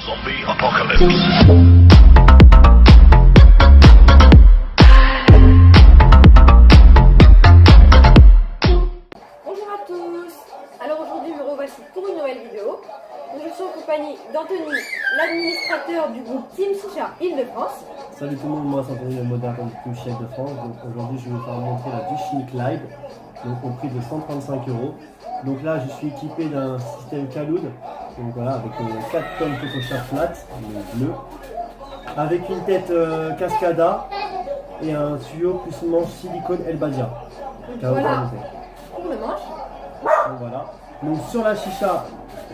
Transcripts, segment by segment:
Zombie Apocalypse. Bonjour à tous. Alors aujourd'hui me revoici pour une nouvelle vidéo. Je suis en compagnie d'Anthony, l'administrateur du groupe Team Chicha Île-de-France. Salut tout le monde, moi c'est Anthony, le modérateur du Team Chicha Île-de-France. Donc aujourd'hui je vais vous faire montrer la Duchini Clyde, donc au prix de 135 €. Donc là je suis équipé d'un système Kaloud, donc voilà, avec 4 tonnes Cococha flat, bleu, avec une tête Cascada et un tuyau plus manche silicone Elbadia. Donc voilà pour le manche. Donc voilà. Donc sur la chicha,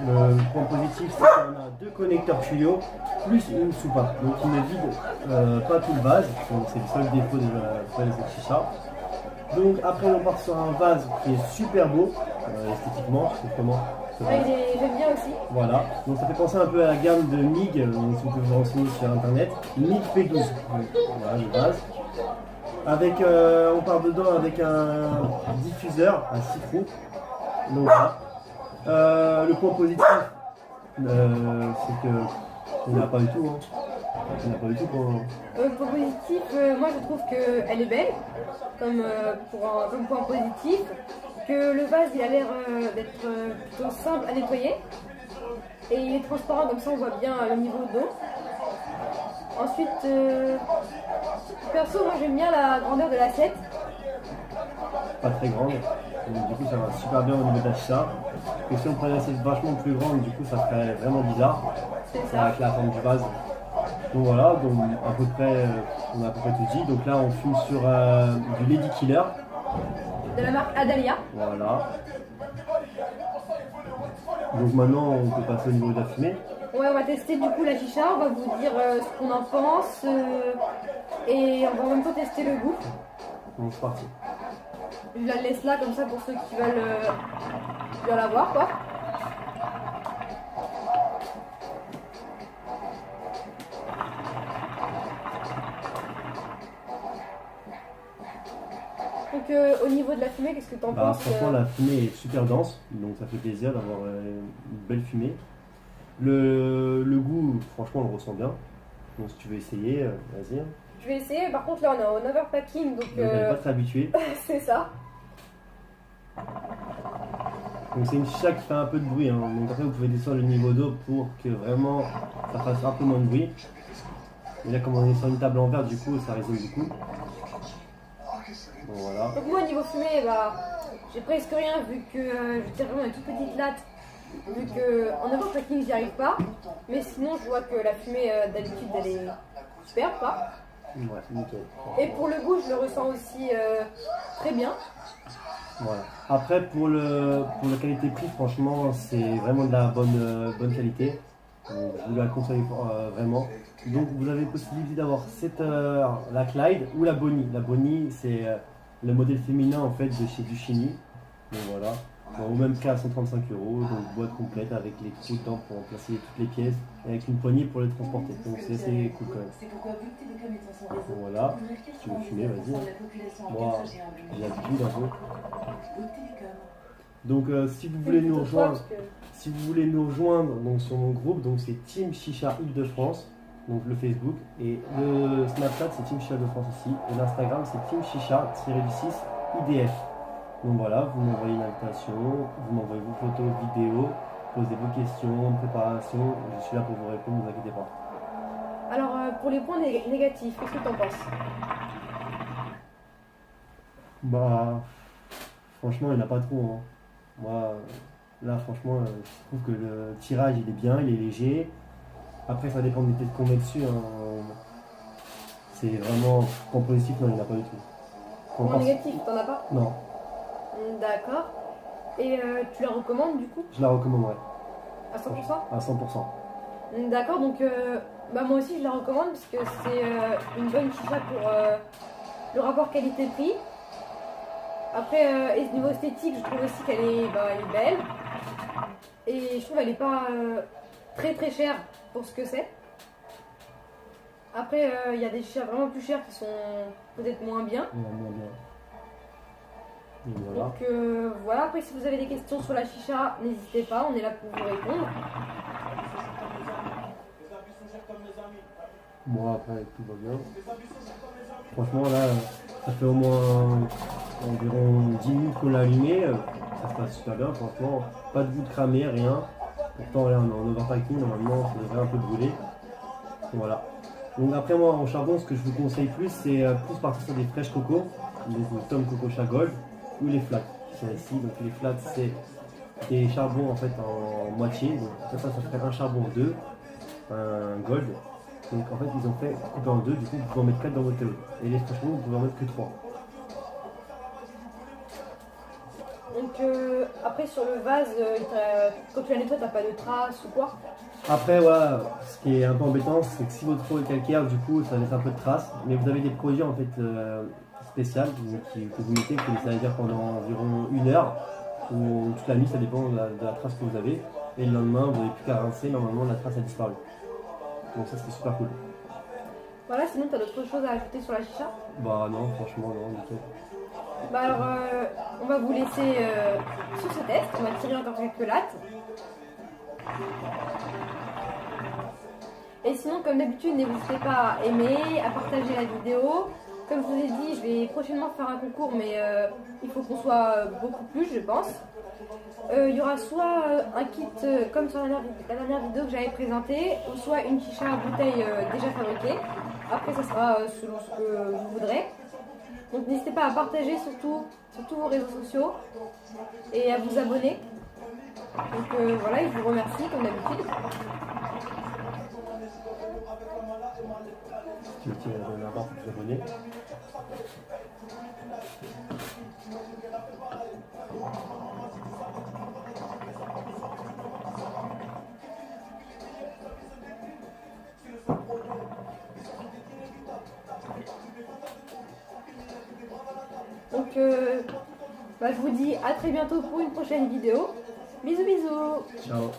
le point positif c'est qu'on a 2 connecteurs tuyaux plus une soupape. Donc il ne vide pas tout le vase, donc c'est le seul défaut de cette chicha. Donc après on part sur un vase qui est super beau, esthétiquement, je sais comment. Ouais, j'aime bien aussi. Voilà, donc ça fait penser un peu à la gamme de MIG, si vous pouvez vous renseigner sur internet, MIG P12. Donc, voilà le vase. Avec, on part dedans avec un diffuseur, un 6 trous. Donc voilà. Le point positif, c'est que il n'y en a pas du tout. Il n'y en a pas du tout. Point positif, moi je trouve qu'elle est belle, comme point positif. Que le vase il a l'air d'être plutôt simple à nettoyer. Et il est transparent, comme ça on voit bien le niveau d'eau. Ensuite, perso, moi j'aime bien la grandeur de l'assiette. Pas très grande. Donc, du coup ça va super bien au niveau de la chicha. Parce que si on prenait une assiette vachement plus grande, du coup ça ferait vraiment bizarre. C'est ça. Avec la forme du vase. Donc voilà, donc à peu près, on a à peu près tout dit. Donc là on fume sur du Lady Killer. De la marque Adalia. Voilà. Donc maintenant on peut passer au niveau de la fumée. Ouais, on va tester du coup la chicha, on va vous dire ce qu'on en pense et on va en même temps tester le goût. Donc c'est parti. Je la laisse là comme ça pour ceux qui veulent la voir quoi. Donc au niveau de la fumée, qu'est-ce que tu en penses? Franchement la fumée est super dense, donc ça fait plaisir d'avoir une belle fumée. Le goût, franchement on le ressent bien. Donc si tu veux essayer, vas-y. Je vais essayer, par contre là on est en overpacking donc... Vous n'allez pas très habitué. C'est ça. Donc c'est une chicha qui fait un peu de bruit, hein. Donc après vous pouvez descendre le niveau d'eau pour que vraiment ça fasse un peu moins de bruit. Et là comme on est sur une table en verre, du coup ça résonne beaucoup. Bon, voilà. Donc moi au niveau fumée, j'ai presque rien vu que je tire vraiment une toute petite latte. Vu que en overpacking j'y arrive pas. Mais sinon je vois que la fumée d'habitude elle est super pas. Ouais, nickel. Et pour le goût je le ressens aussi très bien. Voilà. Après pour la qualité-prix, franchement c'est vraiment de la bonne qualité. Donc, je vous la conseille vraiment. Donc vous avez possibilité d'avoir la Clyde ou la Bonnie. La Bonnie c'est le modèle féminin en fait de chez Duchini. Donc voilà. Bon, au même cas 135 €, donc boîte complète avec les trous dedans pour placer toutes les pièces, et avec une poignée pour les transporter. Donc c'est assez cool quand même. Donc, voilà. Si tu veux fumer, vas-y. Moi j'ai l'habitude un peu. Donc si vous voulez nous rejoindre donc, sur mon groupe, donc c'est Team Chicha Île-de-France, donc le Facebook, et le Snapchat c'est Team Chicha Île-de-France aussi, et l'Instagram c'est Team Chicha-6 IDF. Donc voilà, vous m'envoyez une invitation, vous m'envoyez vos photos, vidéos, posez vos questions, préparation, je suis là pour vous répondre, ne vous inquiétez pas. Alors pour les points négatifs, qu'est-ce que tu en penses? Franchement il n'y en a pas trop. Hein. Moi, là franchement, je trouve que le tirage il est bien, il est léger. Après ça dépend des têtes qu'on met dessus. Hein. C'est vraiment, point positif, non il n'y en a pas du tout. Point négatif, t'en as pas? Non. D'accord. Et tu la recommandes du coup? Je la recommande, ouais. À 100%? À 100%. D'accord, donc moi aussi je la recommande parce que c'est une bonne chicha pour le rapport qualité-prix. Après, niveau esthétique, je trouve aussi qu'elle est belle. Et je trouve qu'elle n'est pas très très chère pour ce que c'est. Après, il y a des chichas vraiment plus chères qui sont peut-être moins bien. Moins bien. Voilà. Donc voilà, après si vous avez des questions sur la chicha, n'hésitez pas, on est là pour vous répondre. Bon, après, tout va bien. Franchement, là, ça fait au moins environ 10 minutes qu'on l'a allumé. Ça se passe super bien, franchement. Pas de bout de cramé, rien. Pourtant, là, on est en overpacking, normalement, ça devrait un peu brûler. Et voilà. Donc après, moi, en charbon, ce que je vous conseille plus, c'est plus partir sur des fraîches coco, donc Tom Coco Gold, ou les flats, qui sont ici. Donc les flats, c'est des charbons en fait en moitié. Donc ça ferait un charbon en deux, un gold. Donc en fait, ils ont fait couper en deux, du coup, vous pouvez en mettre 4 dans votre tableau. Et les fraîches coco, vous pouvez en mettre que 3. Donc après sur le vase, quand tu la nettoies, t'as pas de traces ou quoi? Après, voilà, ce qui est un peu embêtant, c'est que si votre eau est calcaire, du coup, ça laisse un peu de traces. Mais vous avez des produits en fait spéciaux que vous mettez, que vous laissez agir pendant environ 1 heure ou toute la nuit, ça dépend de la trace que vous avez. Et le lendemain, vous n'avez plus qu'à rincer, normalement la trace a disparu. Donc ça, c'est super cool. Voilà, sinon t'as d'autres choses à ajouter sur la chicha? Bah non, franchement, non, du tout. Bah alors, on va vous laisser sur ce test. On va tirer encore quelques lattes. Et sinon, comme d'habitude, n'hésitez pas à aimer, à partager la vidéo. Comme je vous ai dit, je vais prochainement faire un concours, mais il faut qu'on soit beaucoup plus, je pense. Il y aura soit un kit comme sur la dernière vidéo que j'avais présentée, ou soit une chicha à bouteille déjà fabriquée. Après, ça sera selon ce que vous voudrez. Donc n'hésitez pas à partager surtout sur tous vos réseaux sociaux et à vous abonner. Donc voilà, je vous remercie comme d'habitude. Tu me tiens la barre pour t'abonner. Donc je vous dis à très bientôt pour une prochaine vidéo. Bisous bisous. Ciao.